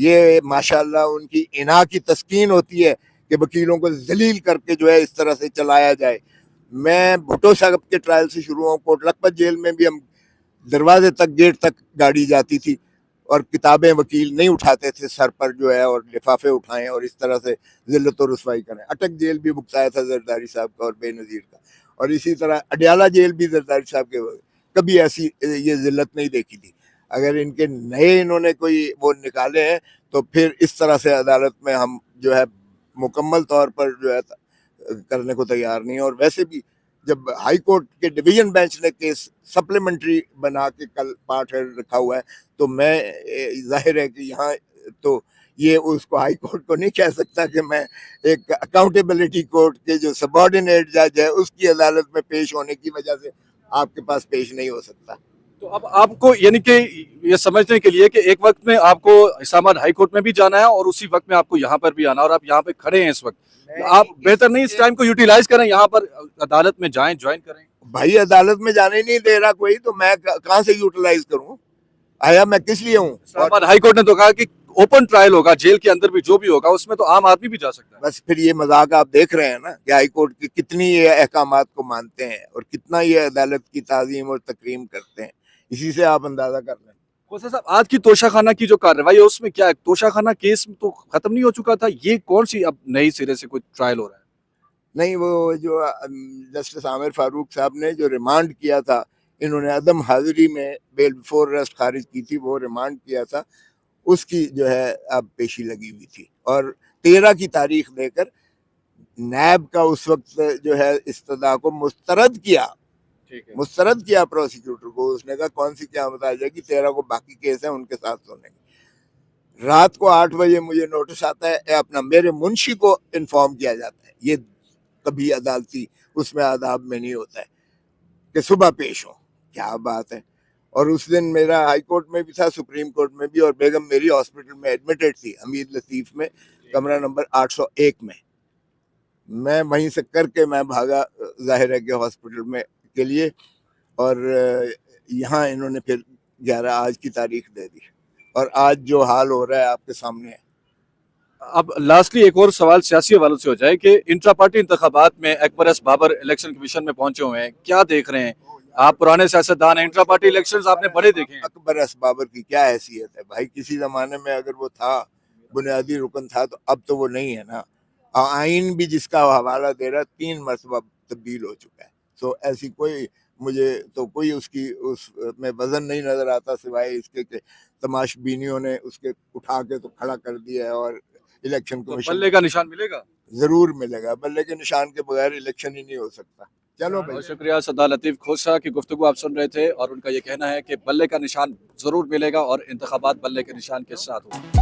یہ ماشاءاللہ ان کی انا کی تسکین ہوتی ہے کہ وکیلوں کو ذلیل کر کے جو ہے اس طرح سے چلایا جائے. میں بھٹو صاحب کے ٹرائل سے شروع ہوں, کوٹ لکھپت جیل میں بھی ہم دروازے تک گیٹ تک گاڑی جاتی تھی اور کتابیں وکیل نہیں اٹھاتے تھے سر پر جو ہے, اور لفافے اٹھائیں اور اس طرح سے ذلت و رسوائی کریں. اٹک جیل بھی بکتایا تھا زرداری صاحب کا اور بے نظیر کا, اور اسی طرح اڈیالہ جیل بھی زرداری صاحب کے. کبھی ایسی یہ ذلت نہیں دیکھی تھی. اگر ان کے نئے انہوں نے کوئی وہ نکالے ہیں تو پھر اس طرح سے عدالت میں ہم جو ہے مکمل طور پر جو ہے کرنے کو تیار نہیں. اور ویسے بھی جب ہائی کورٹ کے ڈویژن بینچ نے کیس سپلیمنٹری بنا کے کل پارٹ رکھا ہوا ہے, تو میں ظاہر ہے کہ یہاں تو یہ اس کو ہائی کورٹ کو نہیں کہہ سکتا کہ میں ایک اکاؤنٹیبلٹی کورٹ کے جو سبارڈینیٹ جج ہے اس کی عدالت میں پیش ہونے کی وجہ سے آپ کے پاس پیش نہیں ہو سکتا. تو اب آپ کو یعنی کہ یہ سمجھنے کے لیے کہ ایک وقت میں آپ کو اسلام آباد ہائی کورٹ میں بھی جانا ہے اور اسی وقت میں آپ کو یہاں پر بھی آنا, اور آپ یہاں پہ کھڑے ہیں اس وقت, آپ بہتر نہیں اس ٹائم کو یوٹیلائز کریں, یہاں پر عدالت میں جائیں, جوائن کریں. بھائی عدالت میں جانے نہیں دے رہا کوئی, تو میں کہاں سے یوٹیلائز کروں؟ آیا میں کس لیے ہوں؟ اسلام آباد ہائی کورٹ نے تو کہا کہ اوپن ٹرائل ہوگا, جیل کے اندر بھی جو بھی ہوگا اس میں تو عام آدمی بھی جا سکتا ہے. بس پھر یہ مذاق آپ دیکھ رہے ہیں نا کہ ہائی کورٹ کی کتنی یہ احکامات کو مانتے ہیں اور کتنا یہ عدالت کی تعظیم اور تکریم کرتے ہیں, اسی سے آپ اندازہ کر لیں. خوسا صاحب, آج کی توشہ خانہ کی جو کارروائی ہے اس میں کیا ہے؟ توشہ خانہ کیس تو ختم نہیں ہو چکا تھا, یہ کون سی اب نئی سرے سے کوئی ٹرائل ہو رہا ہے؟ نہیں, وہ جو جسٹس عامر فاروق صاحب نے جو ریمانڈ کیا تھا, انہوں نے عدم حاضری میں بیل بیفور ارسٹ خارج کی تھی, وہ ریمانڈ کیا تھا, اس کی جو ہے اب پیشی لگی ہوئی تھی. اور 13 کی تاریخ دے کر نیب کا اس وقت جو ہے استدعا کو مسترد کیا پروسیکیوٹر کو. اس نے کہا کون سی کیا بتا جائے گی, 13 کو باقی کیس ہیں ان کے ساتھ سنیں گے. رات کو 8 بجے مجھے نوٹس آتا ہے, اپنا میرے منشی کو انفارم کیا جاتا ہے. یہ کبھی عدالتی اس میں آداب میں نہیں ہوتا ہے کہ صبح پیش ہو, کیا بات ہے. اور اس دن میرا ہائی کورٹ میں بھی تھا, سپریم کورٹ میں بھی, اور بیگم میری ہاسپٹل میں ایڈمیٹڈ تھی حمید لطیف میں, کمرہ نمبر 801 میں. میں وہیں سے کر کے میں بھاگا ظاہر ہے کہ ہاسپٹل میں کے لیے, اور یہاں انہوں نے پھر 11 آج کی تاریخ دے دی, اور آج جو حال ہو رہا ہے آپ کے سامنے ہے. اب لاسٹلی ایک اور سوال سیاسی حوالوں سے ہو جائے کہ انٹرا پارٹی انتخابات میں اکبر ایس بابر الیکشن کمیشن میں پہنچے ہوئے ہیں, کیا دیکھ رہے ہیں آپ؟ پرانے سیاستدان ہیں, انٹرا پارٹی الیکشنز آپ نے بڑے دیکھے ہیں. اکبر ایس بابر کی کیا حیثیت ہے بھائی؟ کسی زمانے میں اگر وہ تھا, بنیادی رکن تھا, تو اب تو وہ نہیں ہے نا. آئین بھی جس کا حوالہ دے رہا 3 مرتبہ تبدیل ہو چکا ہے. تو ایسی کوئی مجھے تو کوئی اس کی اس میں وزن نہیں نظر آتا, سوائے اس کے کہ تماش بینیوں نے اس کے اٹھا کے تو کھڑا کر دیا ہے. اور الیکشن کمیشن بلے کا نشان ملے گا, ضرور ملے گا. بلے کے نشان کے بغیر الیکشن ہی نہیں ہو سکتا. چلو بھائی, بہت شکریہ. سردار لطیف کھوسہ کی گفتگو آپ سن رہے تھے, اور ان کا یہ کہنا ہے کہ بلے کا نشان ضرور ملے گا اور انتخابات بلے کے نشان کے ساتھ ہوں.